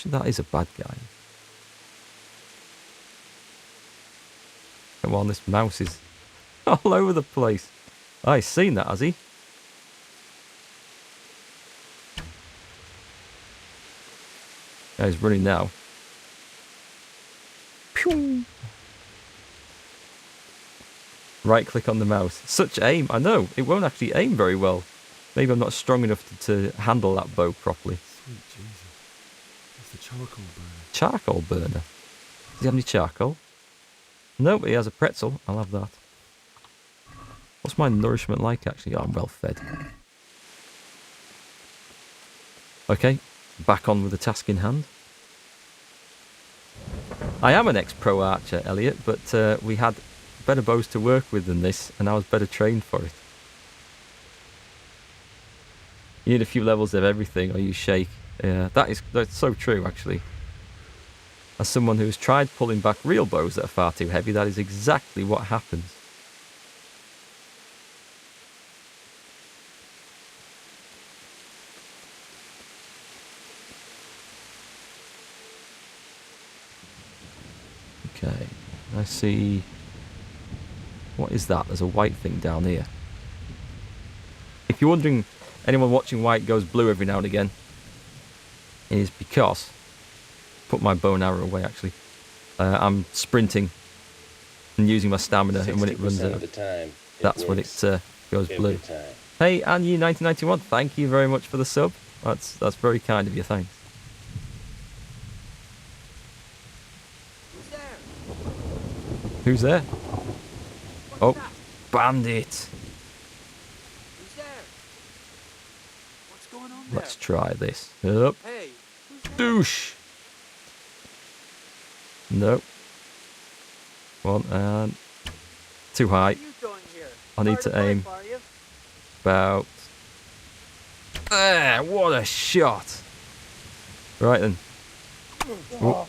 Douche? That is a bad guy. Come on, this mouse is all over the place. Oh, he's seen that, has he? Yeah, he's running now. Pew! Right click on the mouse. Such aim. I know. It won't actually aim very well. Maybe I'm not strong enough to handle that bow properly. Sweet Jesus. It's the charcoal burner. Charcoal burner? Does he have any charcoal? No, but he has a pretzel. I'll have that. What's my nourishment like, actually? Oh, I'm well fed. Okay, back on with the task in hand. I am an ex-pro archer, Elliot, but we had better bows to work with than this, and I was better trained for it. You need a few levels of everything, or you shake. Yeah, that's so true, actually. As someone who's tried pulling back real bows that are far too heavy, that is exactly what happens. Okay, I see. What is that? There's a white thing down here. If you're wondering, anyone watching why it goes blue every now and again, it is because, put my bow and arrow away actually, I'm sprinting and using my stamina, and when it runs out, that's when it goes blue. Hey, Anyu1991, thank you very much for the sub. That's very kind of you, thanks. Who's there? Oh, bandit. Who's there? What's going on there? Let's try this. Up. Hey, who's there? Douche. Nope. One and too high. What are you doing here? I need to aim Are you? about there. What a shot! Right then. Oh.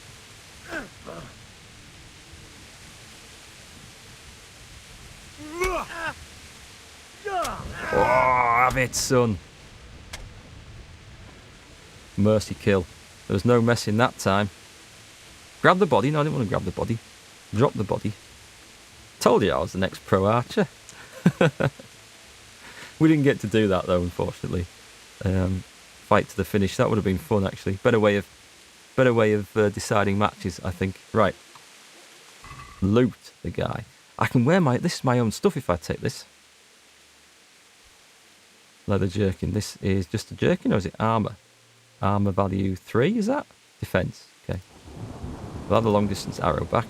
Oh, have it, son. Mercy kill. There was no messing that time. Grab the body. No, I didn't want to grab the body. Drop the body. Told you I was the next pro archer. We didn't get to do that though, unfortunately. Fight to the finish. That would have been fun, actually. Better way of deciding matches, I think. Right. Loot the guy. I can wear this is my own stuff if I take this. Leather jerkin. This is just a jerkin, or is it armour? Armour value 3, is that? Defence. Okay. We'll have the long distance arrow back.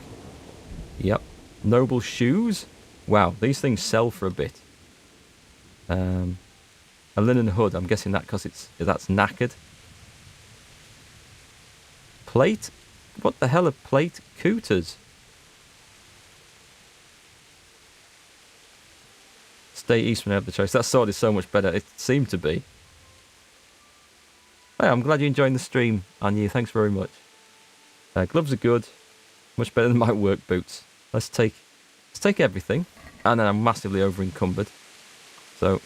Yep. Noble shoes. Wow, these things sell for a bit. A linen hood. I'm guessing that because that's knackered. Plate. What the hell are plate cooters? Stay east when I have the choice. That sword is so much better. It seemed to be. Hey, I'm glad you're enjoying the stream, Anya. Thanks very much. Gloves are good. Much better than my work boots. Let's take everything. And then I'm massively over encumbered. So,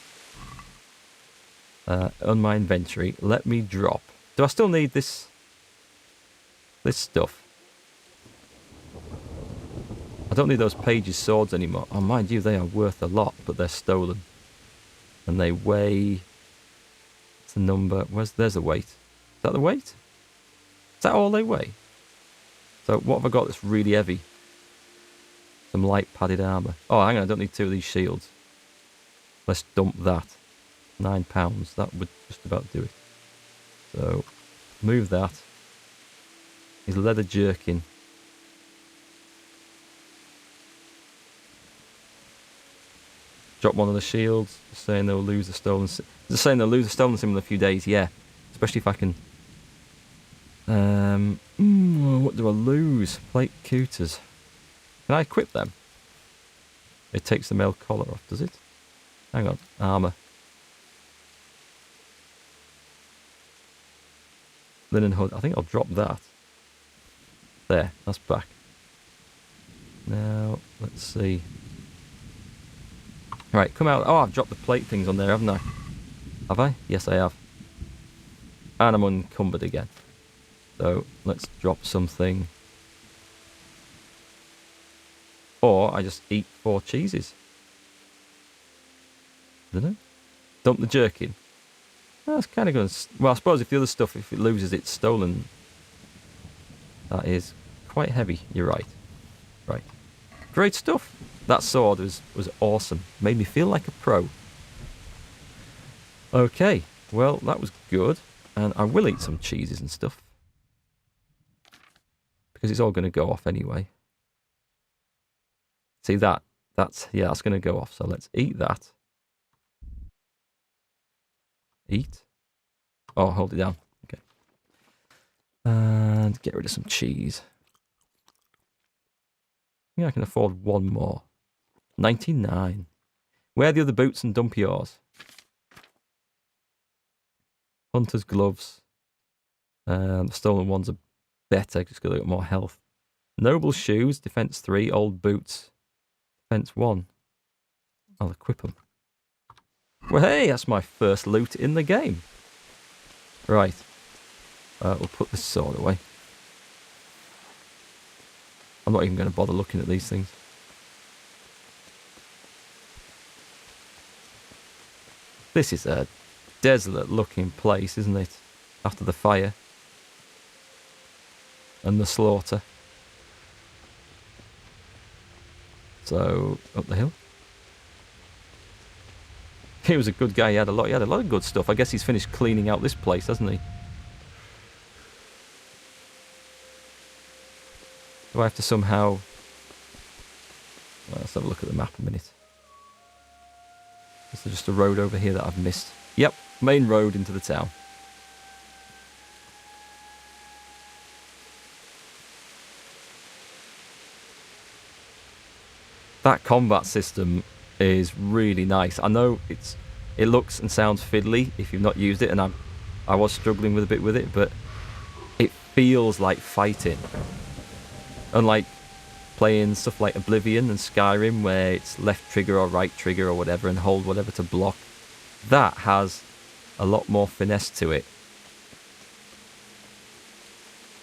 on my inventory, let me drop. Do I still need this stuff? I don't need those pages swords anymore. Oh, mind you, they are worth a lot, but they're stolen. And they weigh... It's a number... There's a weight. Is that the weight? Is that all they weigh? So what have I got that's really heavy? Some light padded armour. Oh, hang on, I don't need 2 of these shields. Let's dump that. £9. That would just about do it. So, move that. His leather jerkin. Drop one of the shields. Saying they'll lose the stolen. Just saying they'll lose the stolen sim in a few days. Yeah, especially if I can. What do I lose? Plate cooters. Can I equip them? It takes the male collar off, does it? Hang on, armour. Linen hood. I think I'll drop that. There, that's back. Now, let's see. Right, come out. Oh, I've dropped the plate things on there, haven't I? Have I? Yes, I have. And I'm unencumbered again. So let's drop something. Or I just eat 4 cheeses. Don't know. Dump the jerky in. That's kind of going to... Well, I suppose if the other stuff, if it loses, it's stolen. That is quite heavy. You're right. Right. Great stuff. That sword was awesome. Made me feel like a pro. Okay. Well, that was good. And I will eat some cheeses and stuff. Because it's all going to go off anyway. See that? That's going to go off. So let's eat that. Eat. Oh, hold it down. Okay. And get rid of some cheese. I think I can afford one more. 99. Wear the other boots and dump yours. Hunter's gloves. The stolen ones are better because they've got more health. Noble shoes, defense 3. Old boots, defense 1. I'll equip them. Well, hey, that's my first loot in the game. Right. We'll put this sword away. I'm not even going to bother looking at these things. This is a desolate looking place, isn't it? After the fire. And the slaughter. So, up the hill. He was a good guy. He had a lot of good stuff. I guess he's finished cleaning out this place, hasn't he? Do I have to somehow... Well, let's have a look at the map a minute. Is there just a road over here that I've missed? Yep, main road into the town. That combat system is really nice. I know it looks and sounds fiddly if you've not used it, and I was struggling with a bit with it, but it feels like fighting. Unlike playing stuff like Oblivion and Skyrim, where it's left trigger or right trigger or whatever, and hold whatever to block. That has a lot more finesse to it.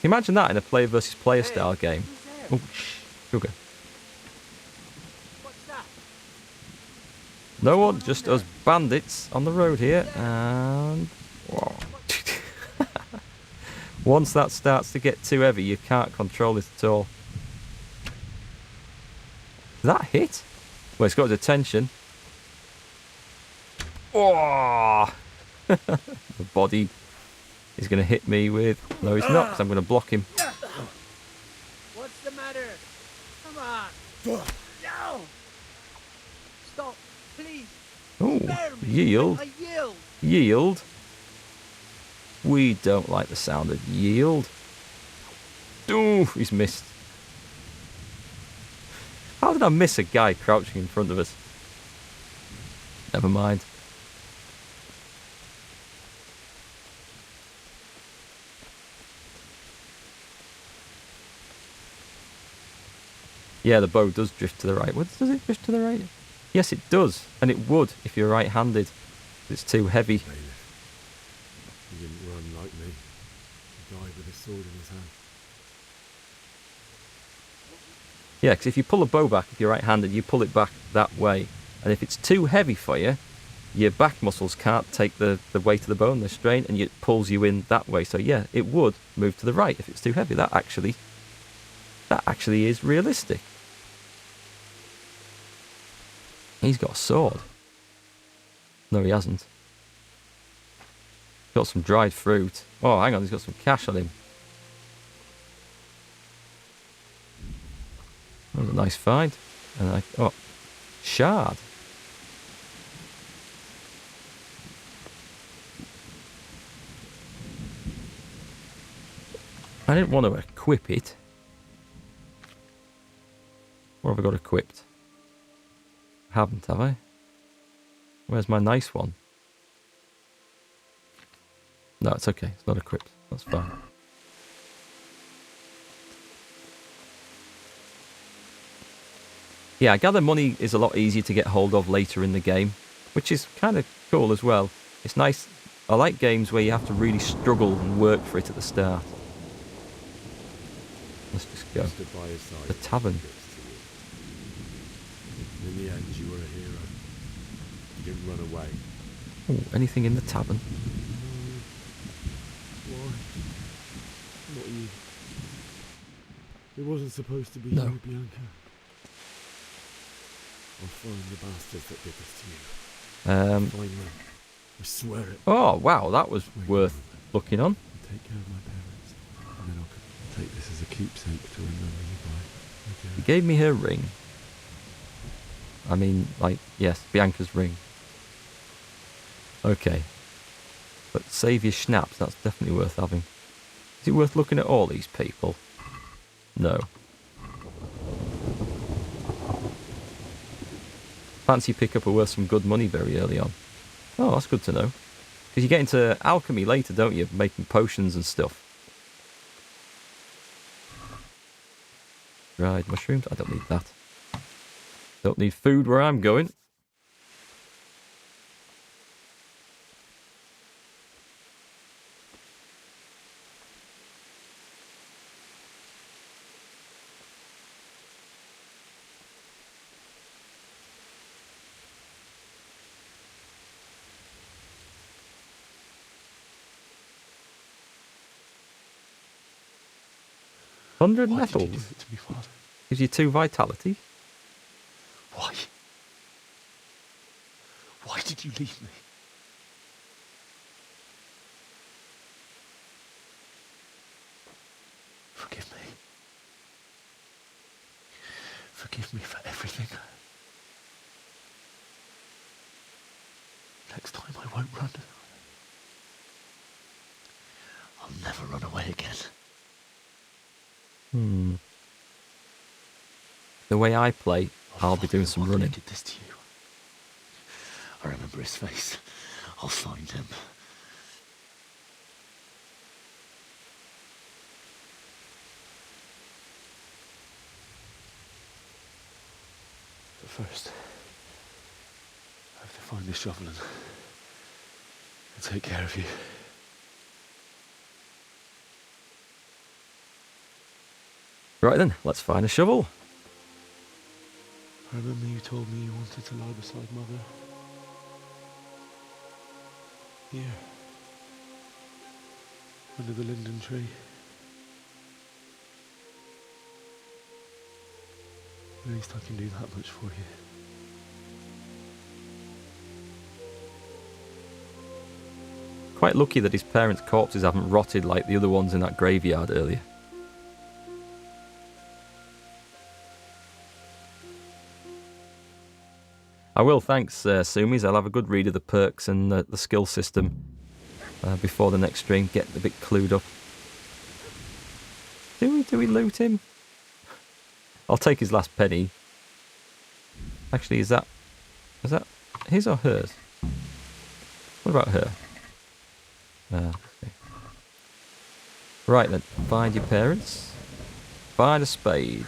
Can you imagine that in a player versus player style game? Oh, sugar. No one, just us bandits on the road here, and... Whoa. Once that starts to get too heavy, you can't control it at all. Did that hit? Well, it's got his attention. Oh! The body is going to hit me with... No, he's not, because I'm going to block him. What's the matter? Come on. No! Stop, please. Oh, Spare me. yield. I yield. Yield. We don't like the sound of yield. Ooh, he's missed. How did I miss a guy crouching in front of us? Never mind. Yeah, the bow does drift to the right. What, does it drift to the right? Yes, it does. And it would if you're right-handed. It's too heavy. He didn't run like me. He died with a sword in his hand. Yeah, because if you pull a bow back, if you're right-handed, you pull it back that way. And if it's too heavy for you, your back muscles can't take the weight of the bow and the strain, and it pulls you in that way. So yeah, it would move to the right if it's too heavy. That actually is realistic. He's got a sword. No, he hasn't. Got some dried fruit. Oh, hang on, he's got some cash on him. That was a nice find. And oh, shard. I didn't want to equip it. What have I got equipped? I haven't, have I? Where's my nice one? No, it's okay. It's not equipped. That's fine. Yeah, I gather money is a lot easier to get hold of later in the game, which is kind of cool as well. It's nice. I like games where you have to really struggle and work for it at the start. Let's just go. Stood by his side. The tavern. In the end, you were a hero. You didn't run away. Oh, anything in the tavern? No. Why? Not you. It wasn't supposed to be No. you, Bianca. I'll find the bastards that did this to you. Find them. I swear it. Oh, wow, that was worth looking on. I'll take care of my parents. And then I'll take this as a keepsake to remember you by. He Okay. gave me her ring. I mean, like, yes, Bianca's ring. Okay. But save your schnapps, that's definitely worth having. Is it worth looking at all these people? No. Fancy pickup are worth some good money very early on. Oh, that's good to know. Because you get into alchemy later, don't you? Making potions and stuff. Dried mushrooms? I don't need that. Don't need food where I'm going. Hundred Why metals. did you do it to me, Father? Gives you 2 vitality. Why? Why did you leave me? Forgive me. Forgive me for everything. Next time I won't run. I'll never run away again. The way I play, I'll be doing some Why running. did this to you? I remember his face. I'll find him. But first, I have to find this shovel and take care of you. Right then, let's find a shovel. I remember you told me you wanted to lie beside Mother. Here. Under the linden tree. At least I can do that much for you. Quite lucky that his parents' corpses haven't rotted like the other ones in that graveyard earlier. I will, thanks, Sumis. I'll have a good read of the perks and the skill system before the next stream. Get a bit clued up. Do we loot him? I'll take his last penny. Actually, is that his or hers? What about her? Okay. Right then, find your parents. Find a spade.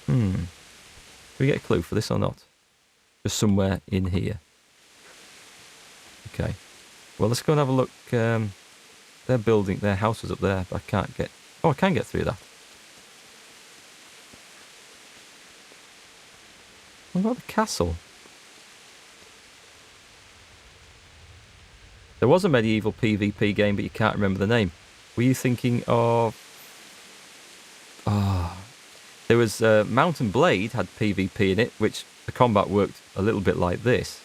Do we get a clue for this or not? Just somewhere in here. Okay. Well, let's go and have a look. Their building, their house was up there, but I can't get... Oh, I can get through that. What about the castle? There was a medieval PvP game, but you can't remember the name. Were you thinking of... There was Mountain Blade had PvP in it, which the combat worked a little bit like this.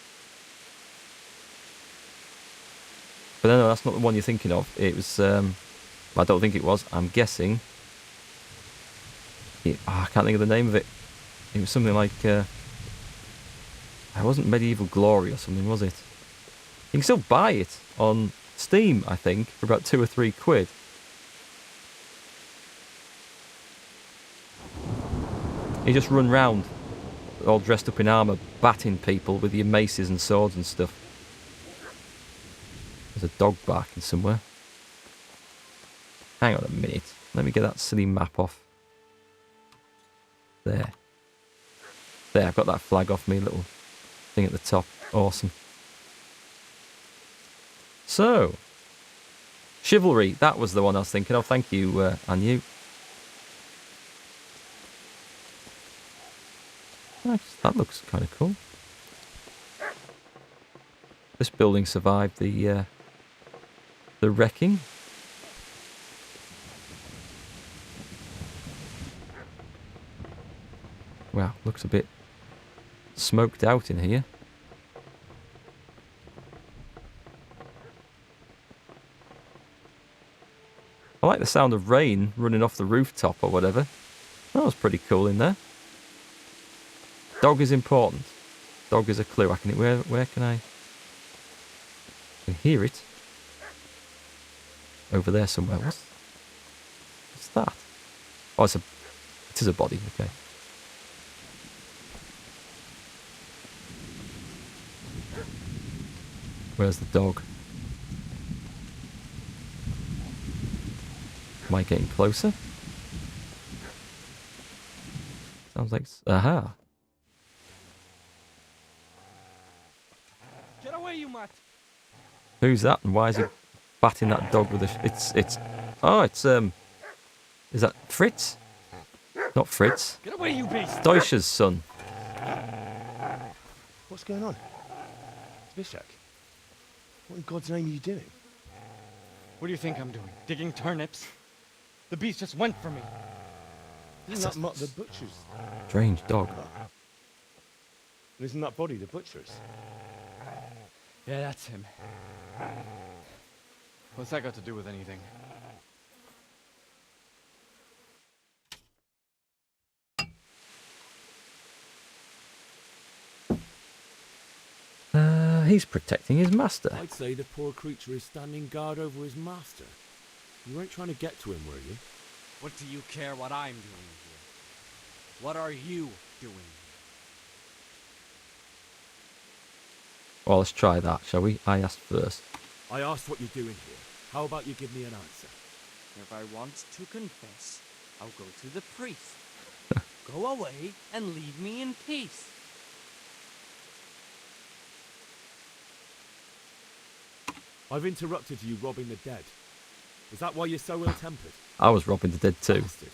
But no, that's not the one you're thinking of. It was... I don't think it was. I'm guessing... I can't think of the name of it. It was something like... it wasn't Medieval Glory or something, was it? You can still buy it on Steam, I think, for about £2 or £3. You just run round, all dressed up in armour, batting people with your maces and swords and stuff. There's a dog barking somewhere. Hang on a minute. Let me get that silly map off. There. There, I've got that flag off me, little thing at the top. Awesome. So, Chivalry, that was the one I was thinking of. Thank you, Anu. Nice. That looks kind of cool. This building survived the wrecking. Wow, looks a bit smoked out in here. I like the sound of rain running off the rooftop or whatever. That was pretty cool in there. Dog is important. Dog is a clue. I can. Where can I? I can hear it. Over there somewhere. What's that? Oh, it is a body. Okay. Where's the dog? Am I getting closer? Sounds like... Aha! Get away, you mutt! Who's that and why is he batting that dog with a... Is that Fritz? Not Fritz. Get away, you beast! Deutsch's son. What's going on? Bishak, what in God's name are you doing? What do you think I'm doing? Digging turnips? The beast just went for me. Isn't that Mutt the butcher's? Strange dog. And isn't that body the butcher's? Yeah, that's him. What's that got to do with anything? He's protecting his master. I'd say the poor creature is standing guard over his master. You weren't trying to get to him, were you? What do you care what I'm doing here? What are you doing here? Well, let's try that, shall we? I asked first. I asked what you're doing here. How about you give me an answer? If I want to confess, I'll go to the priest. Go away and leave me in peace. I've interrupted you robbing the dead. Is that why you're so ill-tempered? I was robbing the dead too. Bastard.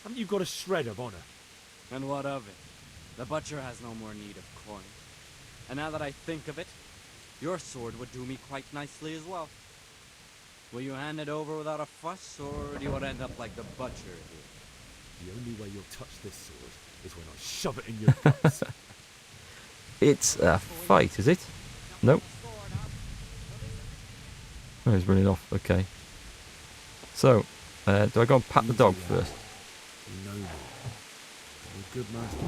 Haven't you got a shred of honor? And what of it? The butcher has no more need of coin. And now that I think of it, your sword would do me quite nicely as well. Will you hand it over without a fuss, or do you want to end up like the butcher here? The only way you'll touch this sword is when I shove it in your guts. It's a fight, is it? Nope. Oh, he's running off. Okay. So, do I go and pat the dog first? You know me. I'm a good master.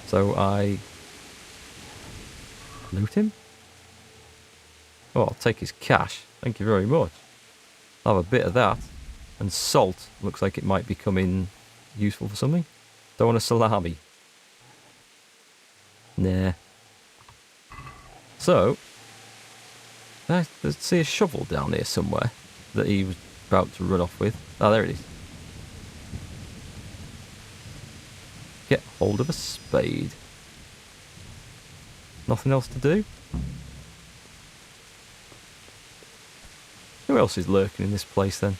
So I loot him? Oh, I'll take his cash. Thank you very much. I'll have a bit of that. And salt looks like it might be coming useful for something. Don't want a salami. Nah. So, I see a shovel down here somewhere that he was about to run off with. Oh, there it is. Get hold of a spade. Nothing else to do? Who else is lurking in this place then?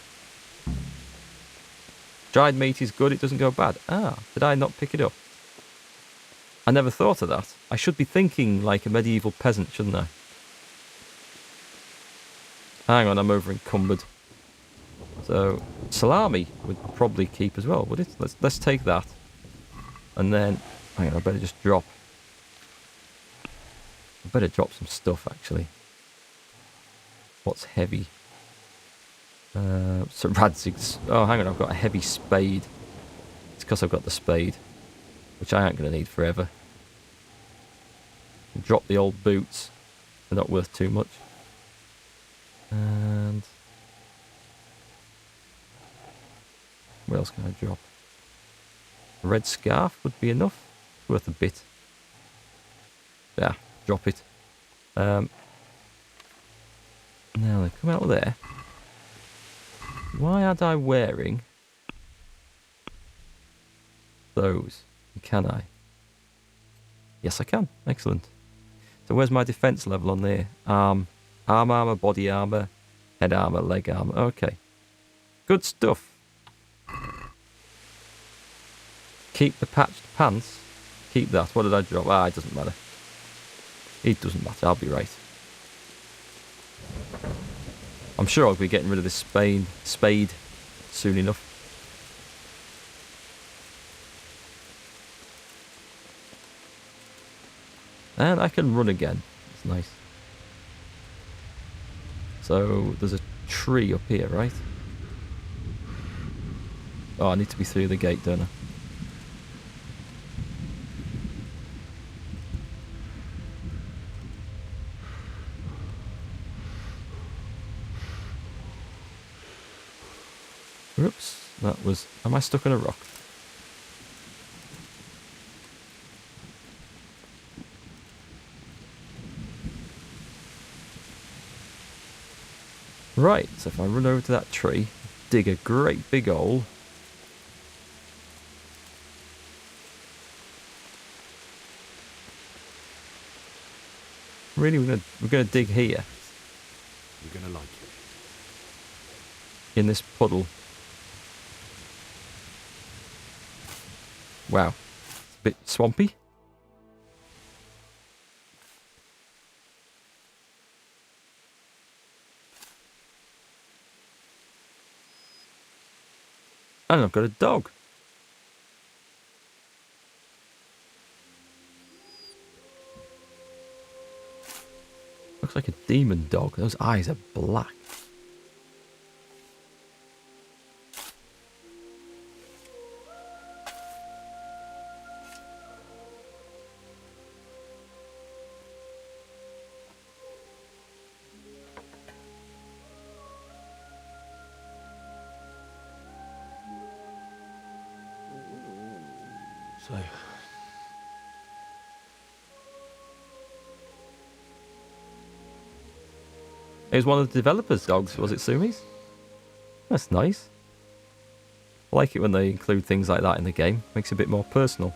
Dried meat is good, it doesn't go bad. Ah, did I not pick it up? I never thought of that. I should be thinking like a medieval peasant, shouldn't I? Hang on, I'm over encumbered. So, salami would probably keep as well, would it? Let's take that. And then, hang on, I better just drop. I better drop some stuff, actually. What's heavy? So Radzig's... Oh, hang on, I've got a heavy spade. It's because I've got the spade, which I ain't going to need forever. Drop the old boots. They're not worth too much. And... what else can I drop? A red scarf would be enough. Worth a bit. Yeah, drop it. Now they come out of there. Why aren't I wearing those? Can I? Yes, I can. Excellent. So where's my defense level on there? Arm armor, body armor, head armor, leg armor. Okay. Good stuff. Keep the patched pants. Keep that. What did I drop? It doesn't matter. It doesn't matter. I'll be right. I'm sure I'll be getting rid of this spade soon enough. And I can run again. It's nice. So there's a tree up here, right? Oh, I need to be through the gate, don't I? Oops, that was... Am I stuck on a rock? Right, so if I run over to that tree, dig a great big hole. Really, we're gonna dig here. You're gonna like it. In this puddle. Wow. It's a bit swampy. And I've got a dog. Looks like a demon dog. Those eyes are black. So, It was one of the developers' dogs, was it Sumi's? That's nice. I like it when they include things like that in the game. Makes it a bit more personal.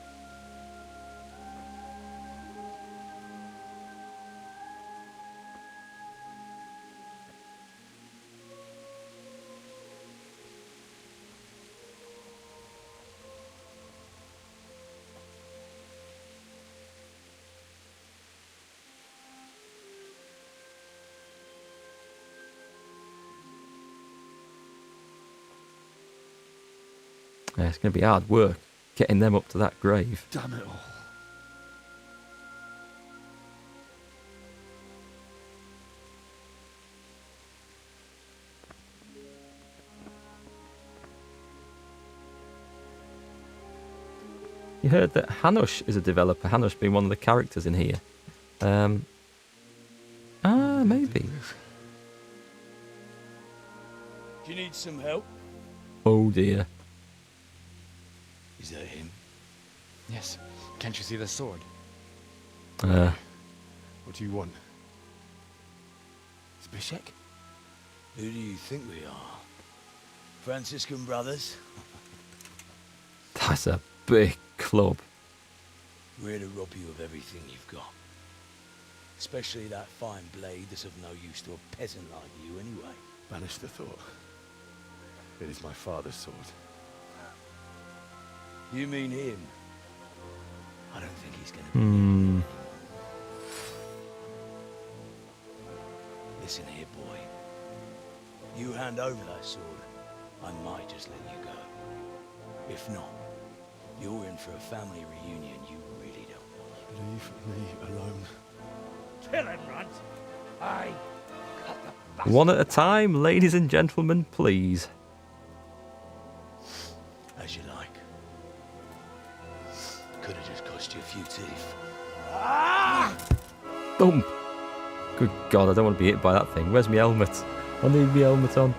Yeah, it's going to be hard work getting them up to that grave. damn it all. You heard that Hanush is a developer. Hanush being one of the characters in here. Maybe. Do you need some help? Oh dear. Is that him? Yes. Can't you see the sword? What do you want? Zbyszek? Who do you think we are? Franciscan brothers? That's a big club. We're here to rob you of everything you've got. Especially that fine blade that's of no use to a peasant like you anyway. Banish the thought. It is my father's sword. You mean him? I don't think he's gonna be here anymore. Listen here, boy. You hand over that sword, I might just let you go. If not, you're in for a family reunion you really don't want. Leave me alone. Kill him, Runt. I cut the bastard. One at a time, ladies and gentlemen, please. As you like. Could have just cost you a few teeth. Thump. Good God, I don't want to be hit by that thing. Where's my helmet? I need my helmet on.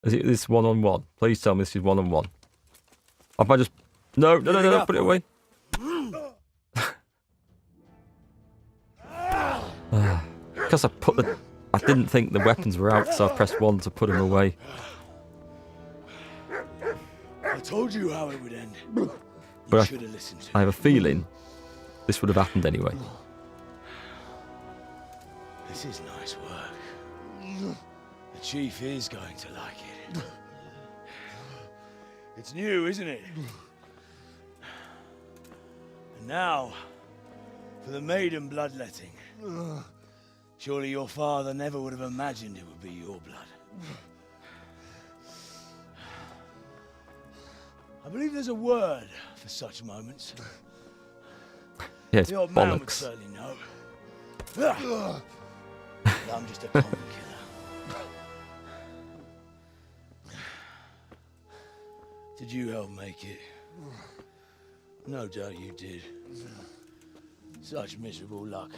Is it this one-on-one? Please tell me this is one-on-one. Have I just... No, put it away. Because I didn't think the weapons were out, so I pressed 1 to put them away. I told you how it would end. But You should have listened to I have a feeling this would have happened anyway. This is nice work. The chief is going to like it. It's new, isn't it? And now, for the maiden bloodletting. Surely your father never would have imagined it would be your blood. I believe there's a word for such moments. Yeah, it's The old man would bollocks. certainly know. But I'm just a common killer. Did you help make it? No doubt you did. Such miserable luck.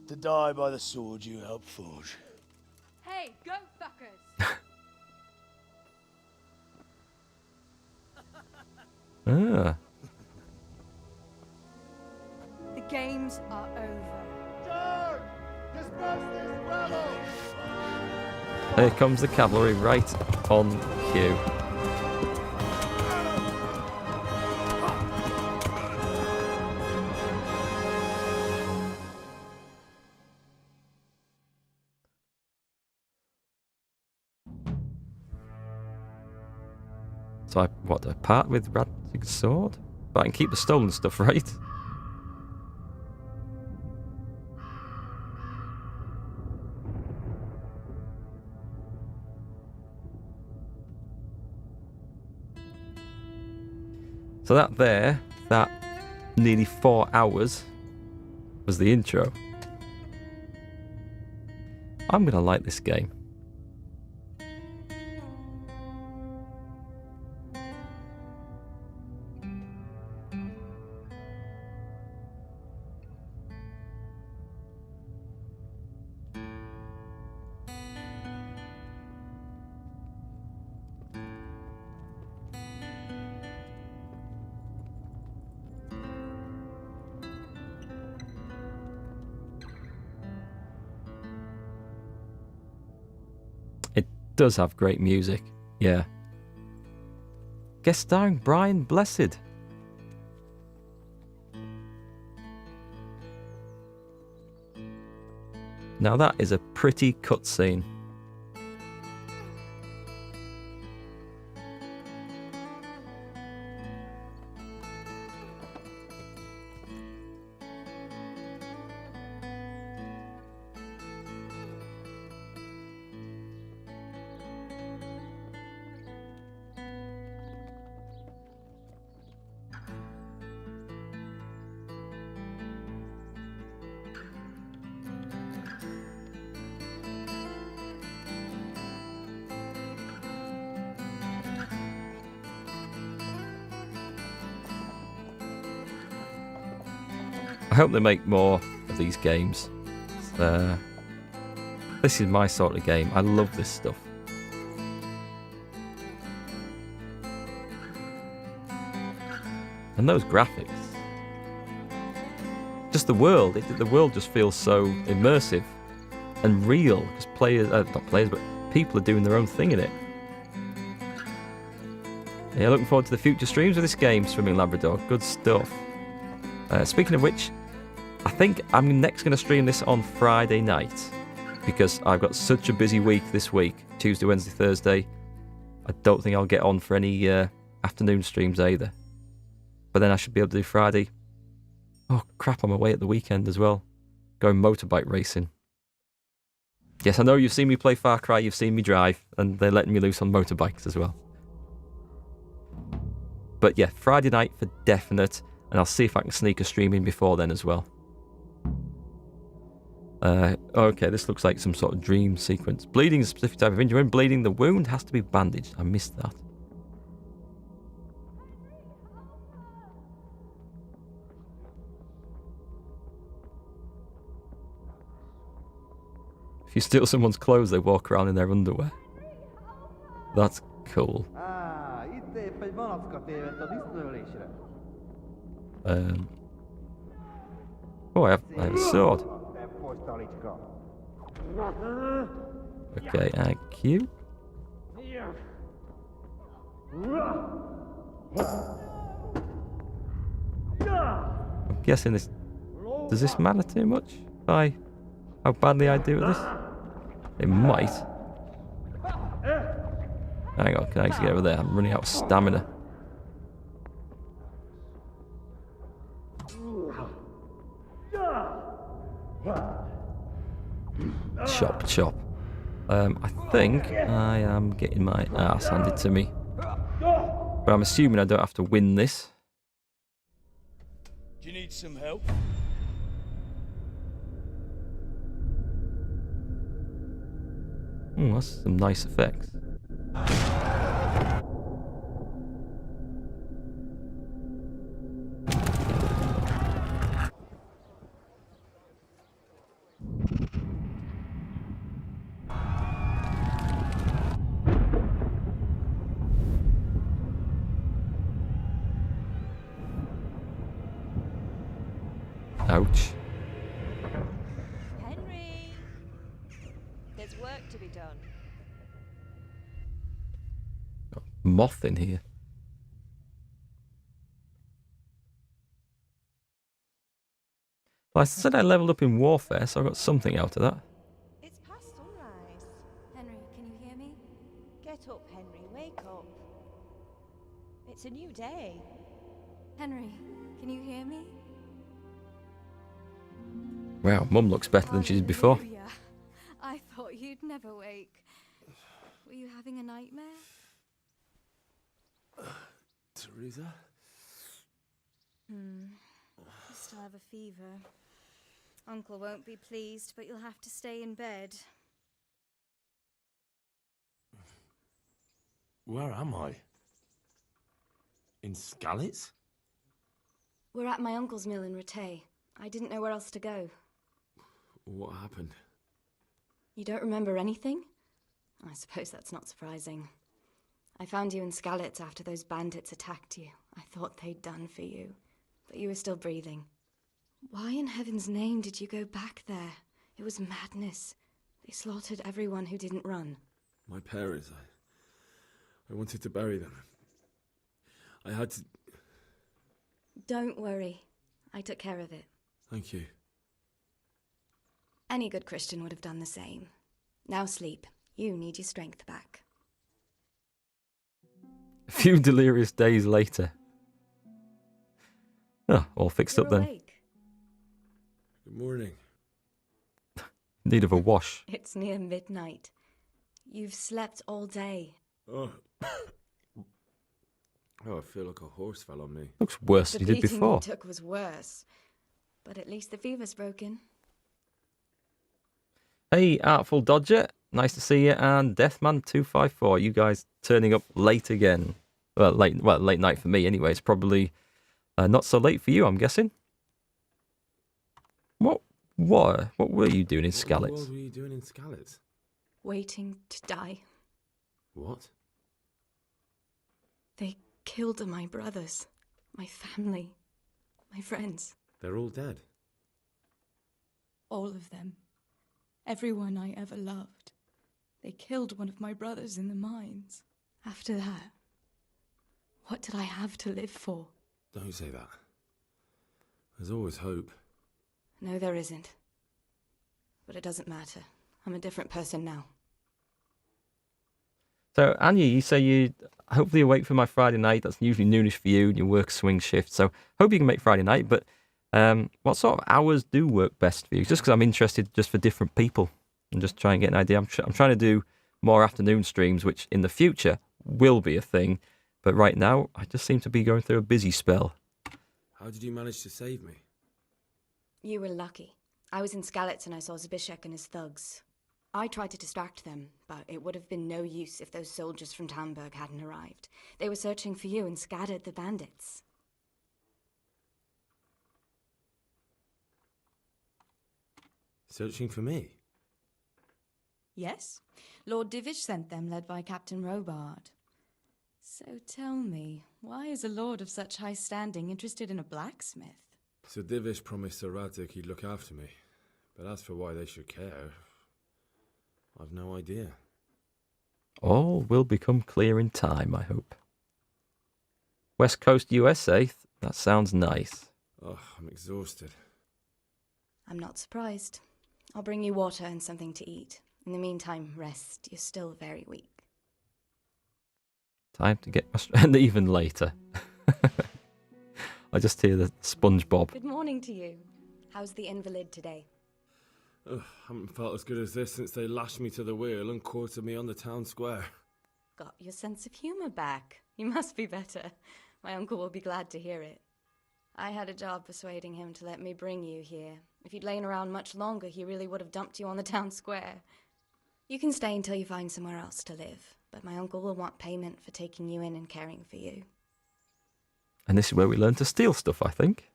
To die by the sword you helped forge. Hey, go fuckers! Ah. The games are over. Here comes the cavalry right on cue. So I part with Radtig's sword? But I can keep the stolen stuff, right? So that nearly 4 hours was the intro. I'm gonna like this game. Does have great music, yeah. Guest starring Brian Blessed. Now that is a pretty cutscene. I hope they make more of these games. This is my sort of game. I love this stuff. And those graphics. Just the world. The world just feels so immersive and real. Because players, not players, but people are doing their own thing in it. Yeah, looking forward to the future streams of this game, Swimming Labrador. Good stuff. Speaking of which, I think I'm next going to stream this on Friday night because I've got such a busy week this week. Tuesday, Wednesday, Thursday. I don't think I'll get on for any afternoon streams either. But then I should be able to do Friday. Oh crap, I'm away at the weekend as well. Going motorbike racing. Yes, I know you've seen me play Far Cry, you've seen me drive, and they're letting me loose on motorbikes as well. But yeah, Friday night for definite. And I'll see if I can sneak a stream in before then as well. Okay, this looks like some sort of dream sequence. Bleeding is a specific type of injury. When bleeding, the wound has to be bandaged. I missed that. If you steal someone's clothes, they walk around in their underwear. That's cool. Oh, I have a sword. Okay, IQ. I'm guessing this... Does this matter too much? By how badly I do at this? It might. Hang on, can I actually get over there? I'm running out of stamina. Chop, chop. I think I am getting my ass handed to me. But I'm assuming I don't have to win this. Do you need some help? That's some nice effects. Ouch. Henry! There's work to be done. Moth in here. Well, I said I leveled up in warfare, so I got something out of that. It's past sunrise. Henry, can you hear me? Get up, Henry. Wake up. It's a new day. Henry, can you hear me? Wow, Mum looks better than she did before. Hallelujah. I thought you'd never wake. Were you having a nightmare? Teresa? You still have a fever. Uncle won't be pleased, but you'll have to stay in bed. Where am I? In Skalitz? We're at my uncle's mill in Rattay. I didn't know where else to go. What happened? You don't remember anything? I suppose that's not surprising. I found you in Skalitz after those bandits attacked you. I thought they'd done for you, but you were still breathing. Why in heaven's name did you go back there? It was madness. They slaughtered everyone who didn't run. My parents, I wanted to bury them. I had to... Don't worry. I took care of it. Thank you. Any good Christian would have done the same. Now sleep. You need your strength back. A few delirious days later. Oh, all fixed You're up then. awake. Good morning. Need of a wash. It's near midnight. You've slept all day. Oh. Oh, I feel like a horse fell on me. Looks worse The than he did beating before. you took was worse. But at least the fever's broken. Hey, Artful Dodger. Nice to see you. And Deathman254. You guys turning up late again. Well, late night for me anyway. It's probably not so late for you, I'm guessing. What were you doing in Skalitz? What were you doing in Skalitz? Waiting to die. What? They killed my brothers, my family, my friends. They're all dead. All of them. Everyone I ever loved. They killed one of my brothers in the mines. After that, what did I have to live for? Don't say that. There's always hope. No, there isn't. But it doesn't matter. I'm a different person now. So, Anya, you say you hopefully awake for my Friday night. That's usually noonish for you, and you work swing shift. So, hope you can make Friday night. But what sort of hours do work best for you? Just because I'm interested just for different people and just try and get an idea. I'm trying to do more afternoon streams, which in the future will be a thing. But right now, I just seem to be going through a busy spell. How did you manage to save me? You were lucky. I was in Skalitz and I saw Zbyszek and his thugs. I tried to distract them, but it would have been no use if those soldiers from Tamburg hadn't arrived. They were searching for you and scattered the bandits. Searching for me? Yes, Lord Divish sent them, led by Captain Robard. So tell me, why is a lord of such high standing interested in a blacksmith? So Divish promised Sir Radzik he'd look after me. But as for why they should care, I've no idea. All will become clear in time, I hope. West Coast USA, that sounds nice. Oh, I'm exhausted. I'm not surprised. I'll bring you water and something to eat. In the meantime, rest. You're still very weak. Time to get my and even later. I just hear the SpongeBob. Good morning to you. How's the invalid today? Ugh, haven't felt as good as this since they lashed me to the wheel and quartered me on the town square. Got your sense of humour back. You must be better. My uncle will be glad to hear it. I had a job persuading him to let me bring you here. If you'd lain around much longer, he really would have dumped you on the town square. You can stay until you find somewhere else to live, but my uncle will want payment for taking you in and caring for you. And this is where we learn to steal stuff, I think.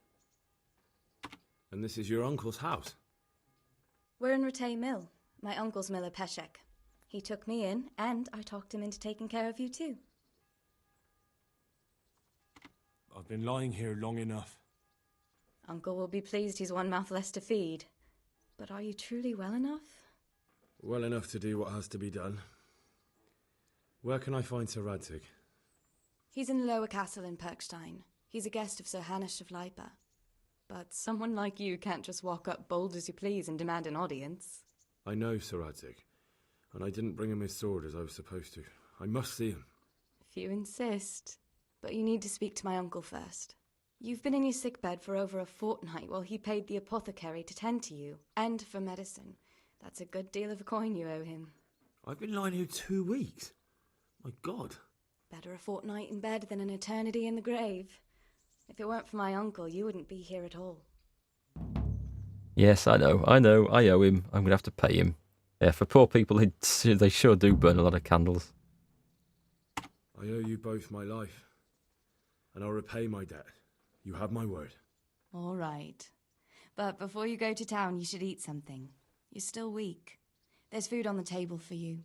And this is your uncle's house? We're in Rattay Mill. My uncle's miller Peshek. He took me in, and I talked him into taking care of you too. I've been lying here long enough. Uncle will be pleased he's one mouth less to feed. But are you truly well enough? Well enough to do what has to be done. Where can I find Sir Radzig? He's in the lower castle in Perkstein. He's a guest of Sir Hanush of Leipa. But someone like you can't just walk up bold as you please and demand an audience. I know Sir Radzig, and I didn't bring him his sword as I was supposed to. I must see him. If you insist. But you need to speak to my uncle first. You've been in your sickbed for over a fortnight while he paid the apothecary to tend to you, and for medicine. That's a good deal of a coin you owe him. I've been lying here 2 weeks. My God. Better a fortnight in bed than an eternity in the grave. If it weren't for my uncle, you wouldn't be here at all. Yes, I know, I owe him. I'm going to have to pay him. Yeah, for poor people, they sure do burn a lot of candles. I owe you both my life, and I'll repay my debt. You have my word. All right. But before you go to town, you should eat something. You're still weak. There's food on the table for you.